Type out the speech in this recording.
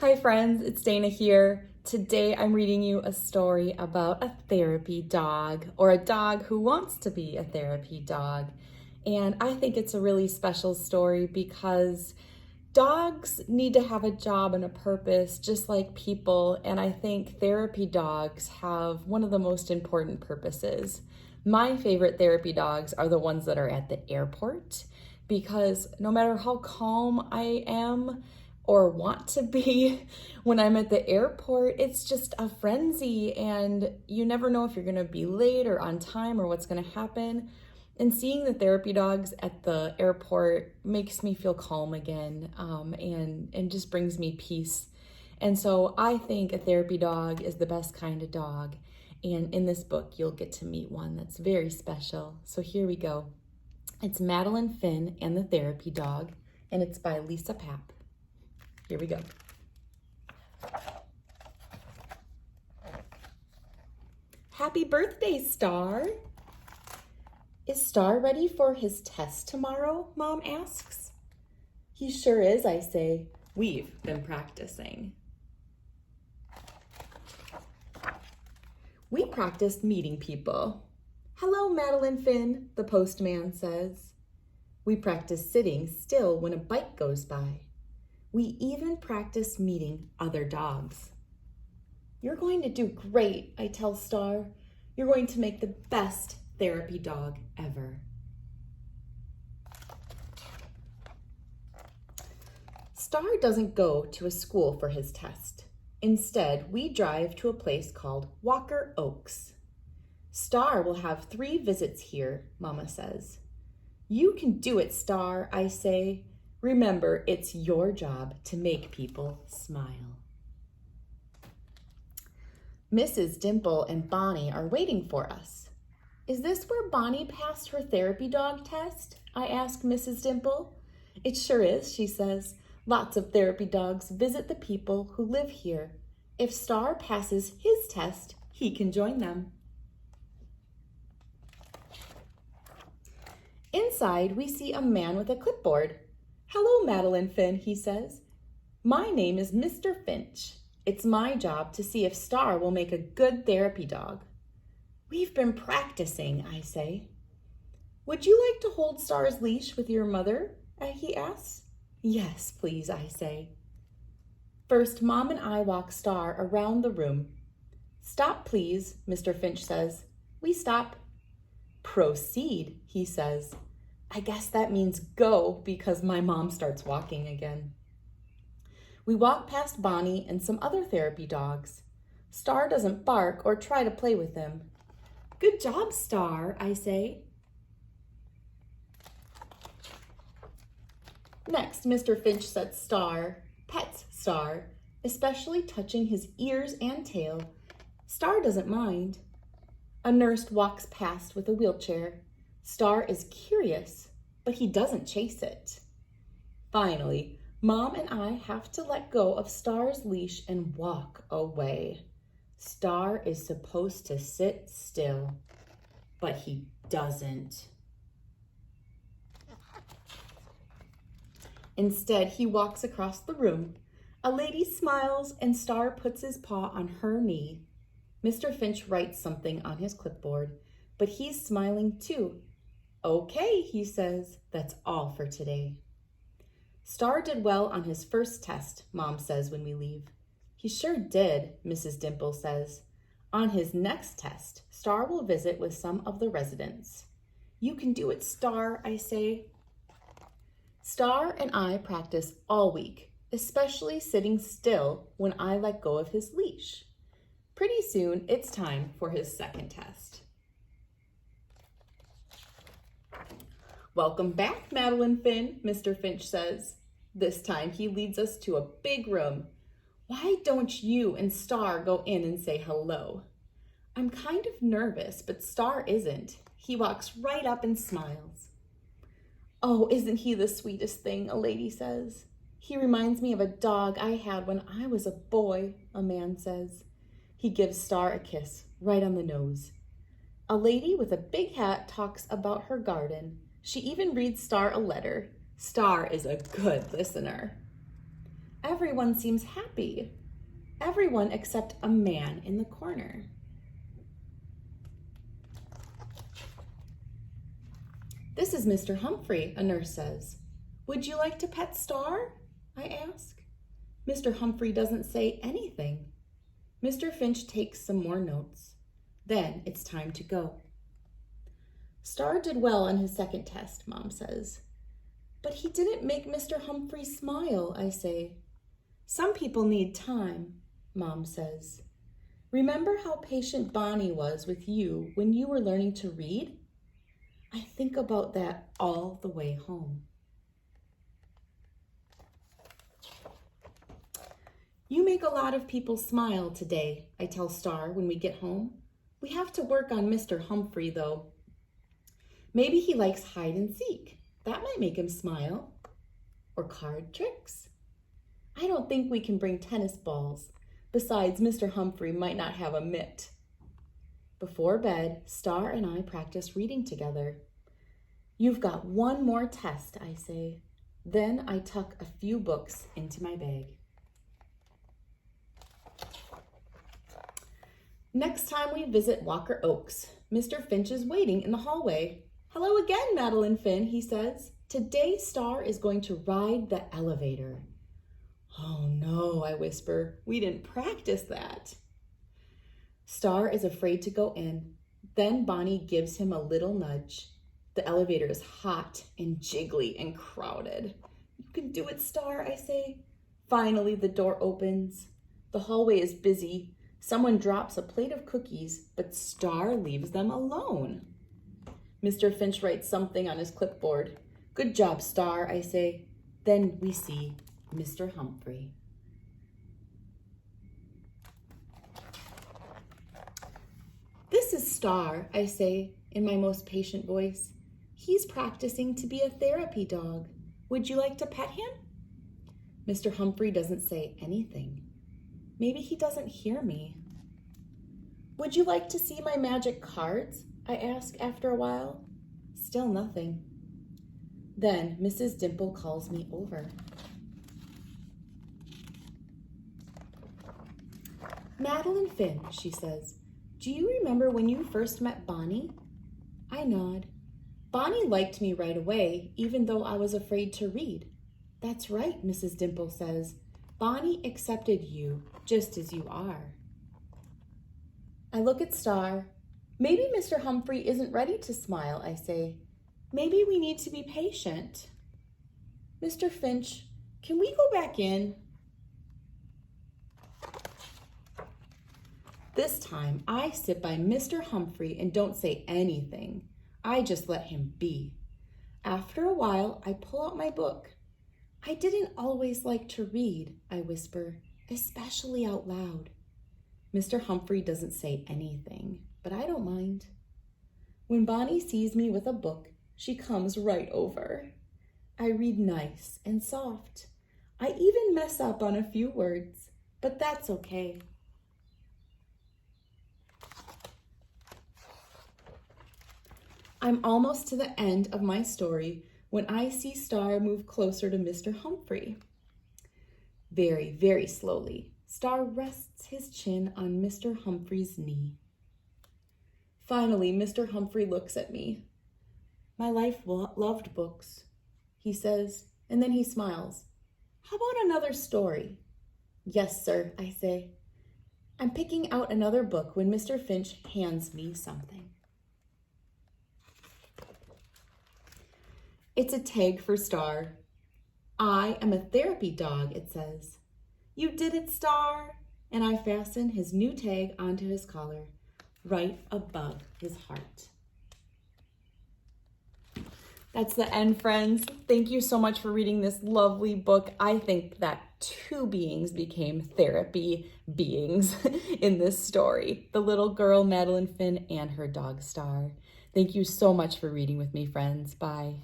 Hi friends, it's Dana here. Today I'm reading you a story about a therapy dog, or a dog who wants to be a therapy dog. And I think it's a really special story because dogs need to have a job and a purpose just like people, and I think therapy dogs have one of the most important purposes. My favorite therapy dogs are the ones that are at the airport because no matter how calm I am or want to be when I'm at the airport, it's just a frenzy and you never know if you're going to be late or on time or what's going to happen. And seeing the therapy dogs at the airport makes me feel calm again, and just brings me peace. And so I think a therapy dog is the best kind of dog. And in this book, you'll get to meet one that's very special. So here we go. It's Madeline, Finn, and the Therapy Dog, and it's by Lisa Papp. Here we go. Happy birthday, Star! Is Star ready for his test tomorrow? Mom asks. He sure is, I say. We've been practicing. We practiced meeting people. Hello, Madeline Finn, the postman says. We practice sitting still when a bike goes by. We even practice meeting other dogs. You're going to do great, I tell Star. You're going to make the best therapy dog ever. Star doesn't go to a school for his test. Instead, we drive to a place called Walker Oaks. Star will have 3 visits here, Mama says. You can do it, Star, I say. Remember, it's your job to make people smile. Mrs. Dimple and Bonnie are waiting for us. Is this where Bonnie passed her therapy dog test? I ask Mrs. Dimple. It sure is, she says. Lots of therapy dogs visit the people who live here. If Star passes his test, he can join them. Inside, we see a man with a clipboard. Hello, Madeline Finn, he says. My name is Mr. Finch. It's my job to see if Star will make a good therapy dog. We've been practicing, I say. Would you like to hold Star's leash with your mother? He asks. Yes, please, I say. First, Mom and I walk Star around the room. Stop, please, Mr. Finch says. We stop. Proceed, he says. I guess that means go because my mom starts walking again. We walk past Bonnie and some other therapy dogs. Star doesn't bark or try to play with them. Good job, Star, I say. Next, Mr. Finch sets pets Star, especially touching his ears and tail. Star doesn't mind. A nurse walks past with a wheelchair. Star is curious, but he doesn't chase it. Finally, Mom and I have to let go of Star's leash and walk away. Star is supposed to sit still, but he doesn't. Instead, he walks across the room. A lady smiles and Star puts his paw on her knee. Mr. Finch writes something on his clipboard, but he's smiling too. Okay, he says, that's all for today. Star did well on his first test, Mom says when we leave. He sure did, Mrs. Dimple says. On his next test, Star will visit with some of the residents. You can do it, Star, I say. Star and I practice all week, especially sitting still when I let go of his leash. Pretty soon, it's time for his second test. Welcome back, Madeline Finn, Mr. Finch says. This time he leads us to a big room. Why don't you and Star go in and say hello? I'm kind of nervous, but Star isn't. He walks right up and smiles. Oh, isn't he the sweetest thing, a lady says. He reminds me of a dog I had when I was a boy, a man says. He gives Star a kiss right on the nose. A lady with a big hat talks about her garden. She even reads Star a letter. Star is a good listener. Everyone seems happy. Everyone except a man in the corner. This is Mr. Humphrey, a nurse says. Would you like to pet Star? I ask. Mr. Humphrey doesn't say anything. Mr. Finch takes some more notes. Then it's time to go. Star did well on his second test, Mom says. But he didn't make Mr. Humphrey smile, I say. Some people need time, Mom says. Remember how patient Bonnie was with you when you were learning to read? I think about that all the way home. You make a lot of people smile today, I tell Star when we get home. We have to work on Mr. Humphrey, though. Maybe he likes hide and seek. That might make him smile. Or card tricks. I don't think we can bring tennis balls. Besides, Mr. Humphrey might not have a mitt. Before bed, Star and I practice reading together. You've got one more test, I say. Then I tuck a few books into my bag. Next time we visit Walker Oaks, Mr. Finch is waiting in the hallway. Hello again, Madeline Finn, he says. Today Star is going to ride the elevator. Oh no, I whisper. We didn't practice that. Star is afraid to go in. Then Bonnie gives him a little nudge. The elevator is hot and jiggly and crowded. You can do it, Star, I say. Finally, the door opens. The hallway is busy. Someone drops a plate of cookies, but Star leaves them alone. Mr. Finch writes something on his clipboard. Good job, Star, I say. Then we see Mr. Humphrey. This is Star, I say in my most patient voice. He's practicing to be a therapy dog. Would you like to pet him? Mr. Humphrey doesn't say anything. Maybe he doesn't hear me. Would you like to see my magic cards? I ask after a while. Still nothing. Then Mrs. Dimple calls me over. Madeline Finn, she says, do you remember when you first met Bonnie? I nod. Bonnie liked me right away, even though I was afraid to read. That's right, Mrs. Dimple says. Bonnie accepted you just as you are. I look at Star. Maybe Mr. Humphrey isn't ready to smile, I say. Maybe we need to be patient. Mr. Finch, can we go back in? This time, I sit by Mr. Humphrey and don't say anything. I just let him be. After a while, I pull out my book. I didn't always like to read, I whisper, especially out loud. Mr. Humphrey doesn't say anything, but I don't mind. When Bonnie sees me with a book, she comes right over. I read nice and soft. I even mess up on a few words, but that's okay. I'm almost to the end of my story when I see Star move closer to Mr. Humphrey. Very, very slowly, Star rests his chin on Mr. Humphrey's knee. Finally, Mr. Humphrey looks at me. My life loved books, he says, and then he smiles. How about another story? Yes, sir, I say. I'm picking out another book when Mr. Finch hands me something. It's a tag for Star. I am a therapy dog, it says. You did it, Star. And I fasten his new tag onto his collar, right above his heart. That's the end, friends. Thank you so much for reading this lovely book. I think that two beings became therapy beings in this story. The little girl, Madeline Finn, and her dog, Star. Thank you so much for reading with me, friends. Bye.